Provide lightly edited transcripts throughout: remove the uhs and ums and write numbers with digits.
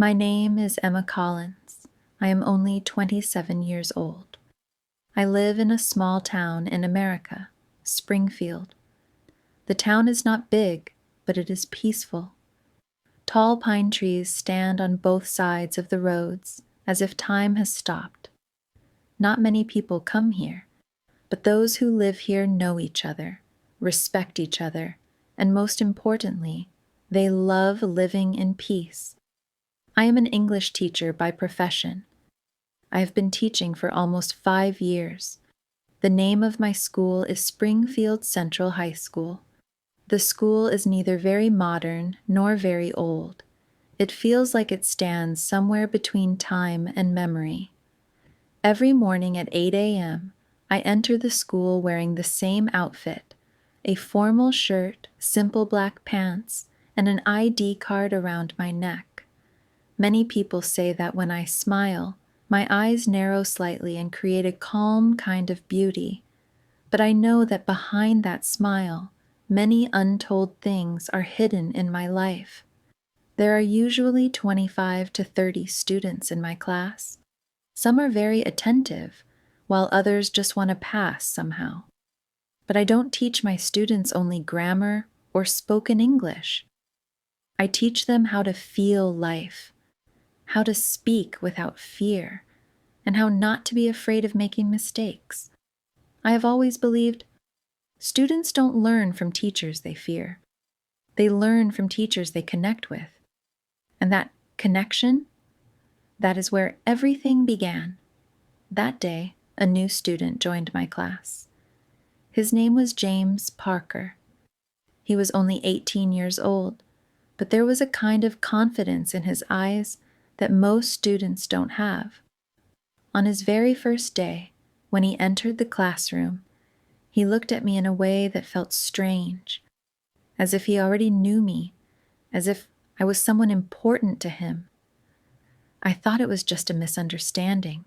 My name is Emma Collins. I am only 27 years old. I live in a small town in America, Springfield. The town is not big, but it is peaceful. Tall pine trees stand on both sides of the roads as if time has stopped. Not many people come here, but those who live here know each other, respect each other, and most importantly, they love living in peace. I am an English teacher by profession. I have been teaching for almost 5 years. The name of my school is Springfield Central High School. The school is neither very modern nor very old. It feels like it stands somewhere between time and memory. Every morning at 8 a.m., I enter the school wearing the same outfit, a formal shirt, simple black pants, and an ID card around my neck. Many people say that when I smile, my eyes narrow slightly and create a calm kind of beauty. But I know that behind that smile, many untold things are hidden in my life. There are usually 25 to 30 students in my class. Some are very attentive, while others just want to pass somehow. But I don't teach my students only grammar or spoken English. I teach them how to feel life, how to speak without fear, and how not to be afraid of making mistakes. I have always believed students don't learn from teachers they fear. They learn from teachers they connect with. And that connection, that is where everything began. That day, a new student joined my class. His name was James Parker. He was only 18 years old, but there was a kind of confidence in his eyes that most students don't have. On his very first day, when he entered the classroom, he looked at me in a way that felt strange, as if he already knew me, as if I was someone important to him. I thought it was just a misunderstanding,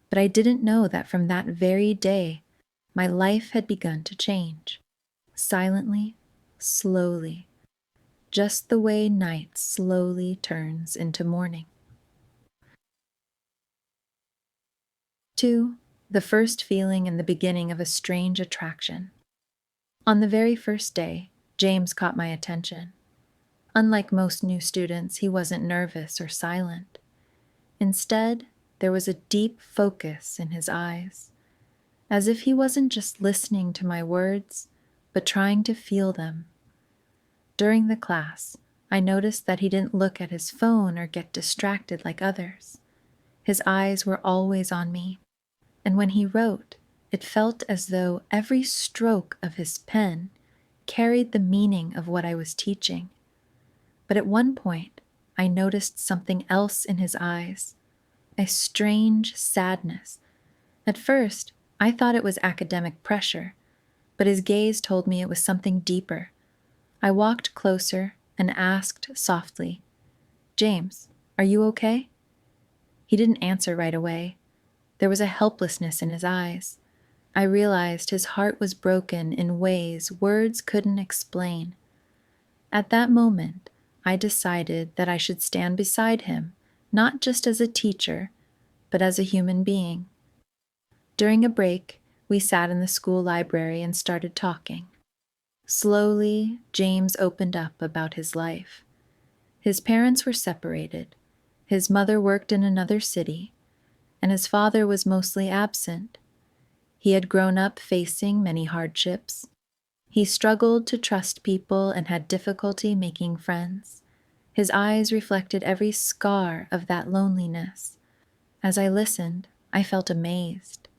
but I didn't know that from that very day, my life had begun to change, silently, slowly, just the way night slowly turns into morning. 2. The first feeling in the beginning of a strange attraction. On the very first day, James caught my attention. Unlike most new students, he wasn't nervous or silent. Instead, there was a deep focus in his eyes, as if he wasn't just listening to my words, but trying to feel them. During the class, I noticed that he didn't look at his phone or get distracted like others. His eyes were always on me, and when he wrote, it felt as though every stroke of his pen carried the meaning of what I was teaching. But at one point, I noticed something else in his eyes, a strange sadness. At first, I thought it was academic pressure, but his gaze told me it was something deeper. I walked closer and asked softly, "James, are you okay?" He didn't answer right away. There was a helplessness in his eyes. I realized his heart was broken in ways words couldn't explain. At that moment, I decided that I should stand beside him, not just as a teacher, but as a human being. During a break, we sat in the school library and started talking. Slowly, James opened up about his life. His parents were separated. His mother worked in another city, and his father was mostly absent. He had grown up facing many hardships. He struggled to trust people and had difficulty making friends. His eyes reflected every scar of that loneliness. As I listened, I felt amazed.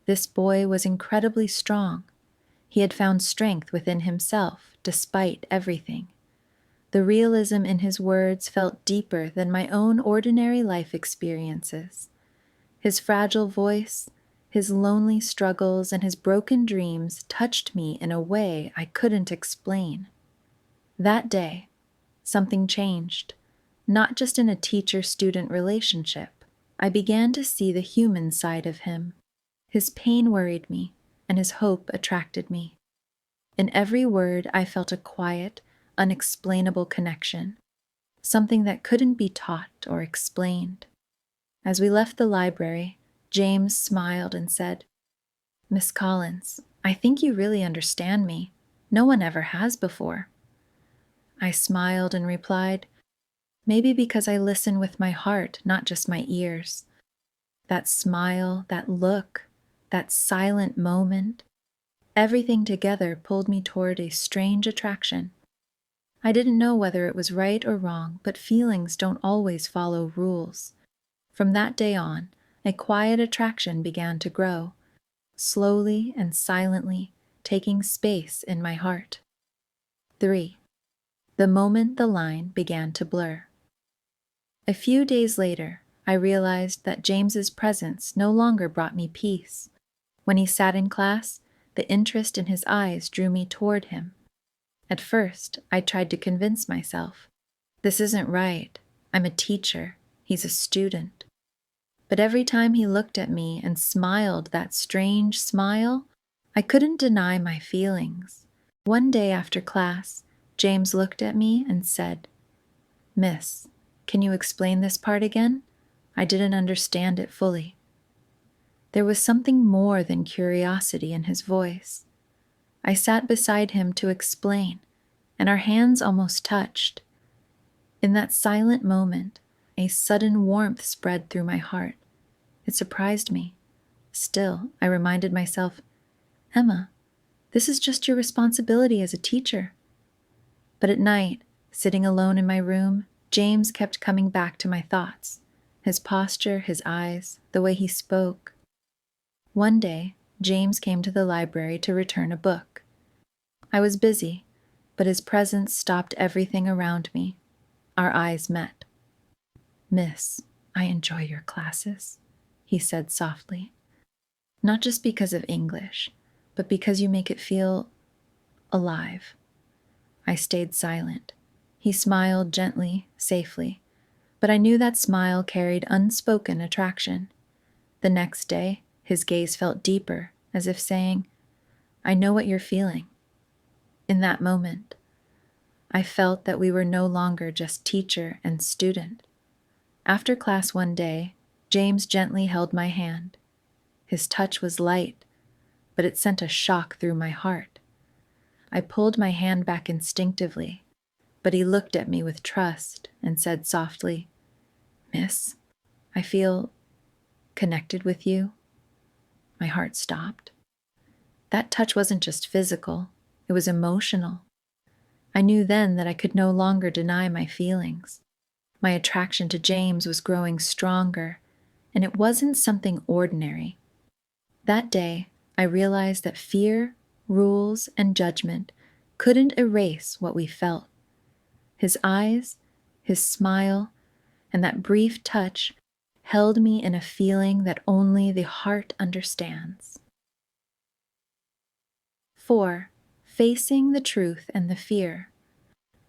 This boy was incredibly strong. He had found strength within himself, despite everything. The realism in his words felt deeper than my own ordinary life experiences. His fragile voice, his lonely struggles, and his broken dreams touched me in a way I couldn't explain. That day, something changed, not just in a teacher-student relationship. I began to see the human side of him. His pain worried me, and his hope attracted me. In every word, I felt a quiet, unexplainable connection. something that couldn't be taught or explained. As we left the library, James smiled and said, "Miss Collins, I think you really understand me. No one ever has before." I smiled and replied, "Maybe because I listen with my heart, not just my ears." That smile, that look, that silent moment, everything together pulled me toward a strange attraction. I didn't know whether it was right or wrong, but feelings don't always follow rules. From that day on, a quiet attraction began to grow, slowly and silently, taking space in my heart. 3. The moment the line began to blur. A few days later, I realized that James's presence no longer brought me peace. When he sat in class, the interest in his eyes drew me toward him. At first, I tried to convince myself, this isn't right. I'm a teacher. He's a student. But every time he looked at me and smiled that strange smile, I couldn't deny my feelings. One day after class, James looked at me and said, "Miss, can you explain this part again? I didn't understand it fully." There was something more than curiosity in his voice. I sat beside him to explain, and our hands almost touched. In that silent moment, a sudden warmth spread through my heart. It surprised me. Still, I reminded myself, "Emma, this is just your responsibility as a teacher." But at night, sitting alone in my room, James kept coming back to my thoughts. His posture, his eyes, the way he spoke. One day, James came to the library to return a book. I was busy, but his presence stopped everything around me. Our eyes met. "Miss, I enjoy your classes," he said softly. "Not just because of English, but because you make it feel alive." I stayed silent. He smiled gently, safely, but I knew that smile carried unspoken attraction. The next day, his gaze felt deeper, as if saying, "I know what you're feeling." In that moment, I felt that we were no longer just teacher and student. After class one day, James gently held my hand. His touch was light, but it sent a shock through my heart. I pulled my hand back instinctively, but he looked at me with trust and said softly, "Miss, I feel connected with you." My heart stopped. That touch wasn't just physical, it was emotional. I knew then that I could no longer deny my feelings. My attraction to James was growing stronger, and it wasn't something ordinary. That day, I realized that fear, rules, and judgment couldn't erase what we felt. His eyes, his smile, and that brief touch held me in a feeling that only the heart understands. 4. Facing the truth and the fear.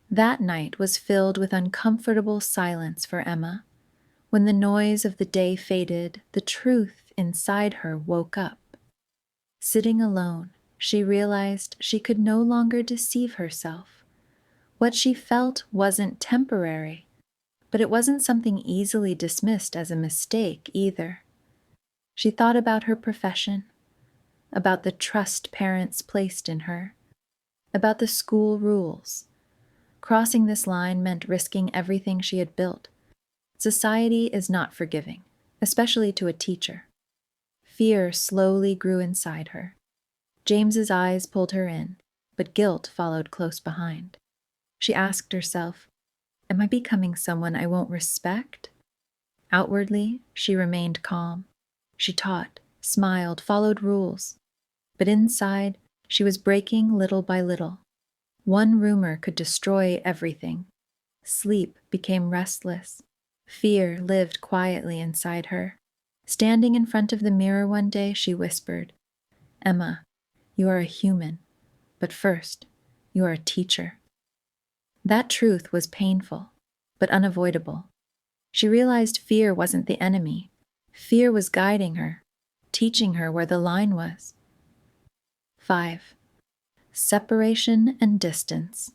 That night was filled with uncomfortable silence for Emma. When the noise of the day faded, the truth inside her woke up. Sitting alone, she realized she could no longer deceive herself. What she felt wasn't temporary, but it wasn't something easily dismissed as a mistake either. She thought about her profession, about the trust parents placed in her, about the school rules. Crossing this line meant risking everything she had built. Society is not forgiving, especially to a teacher. Fear slowly grew inside her. James's eyes pulled her in, but guilt followed close behind. She asked herself, "Am I becoming someone I won't respect?" Outwardly, she remained calm. She taught, smiled, followed rules. But inside, she was breaking little by little. One rumor could destroy everything. Sleep became restless. Fear lived quietly inside her. Standing in front of the mirror one day, she whispered, "Emma, you are a human, but first, you are a teacher." That truth was painful, but unavoidable. She realized fear wasn't the enemy. Fear was guiding her, teaching her where the line was. 5. Separation and distance.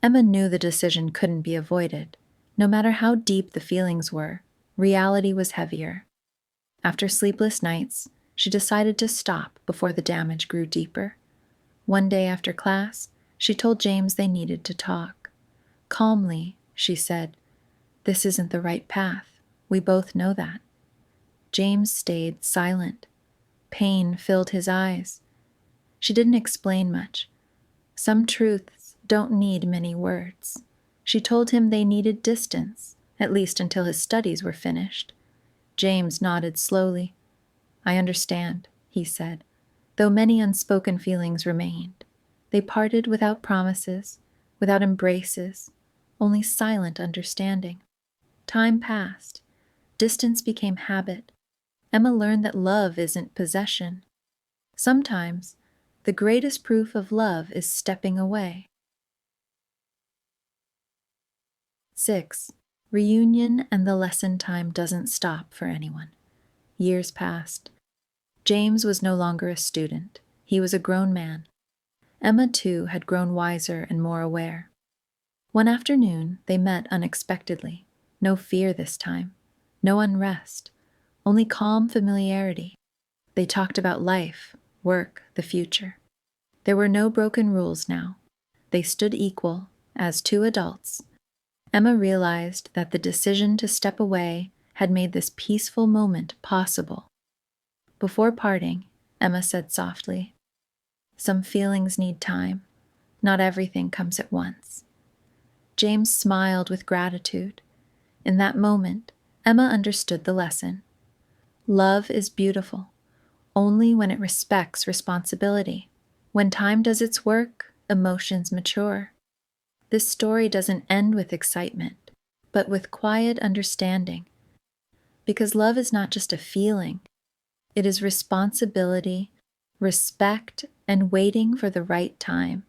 Emma knew the decision couldn't be avoided. No matter how deep the feelings were, reality was heavier. After sleepless nights, she decided to stop before the damage grew deeper. One day after class, she told James they needed to talk. Calmly, she said, "This isn't the right path. We both know that." James stayed silent. Pain filled his eyes. She didn't explain much. Some truths don't need many words. She told him they needed distance, at least until his studies were finished. James nodded slowly. "I understand," he said, though many unspoken feelings remained. They parted without promises, without embraces, only silent understanding. Time passed. Distance became habit. Emma learned that love isn't possession. Sometimes, the greatest proof of love is stepping away. 6. Reunion and the lesson time doesn't stop for anyone. Years passed. James was no longer a student. He was a grown man. Emma, too, had grown wiser and more aware. One afternoon, they met unexpectedly. No fear this time. No unrest. Only calm familiarity. They talked about life, work, the future. There were no broken rules now. They stood equal, as two adults. Emma realized that the decision to step away had made this peaceful moment possible. Before parting, Emma said softly, "Some feelings need time. Not everything comes at once." James smiled with gratitude. In that moment, Emma understood the lesson. Love is beautiful, only when it respects responsibility. When time does its work, emotions mature. This story doesn't end with excitement, but with quiet understanding. Because love is not just a feeling, it is responsibility, respect, and waiting for the right time.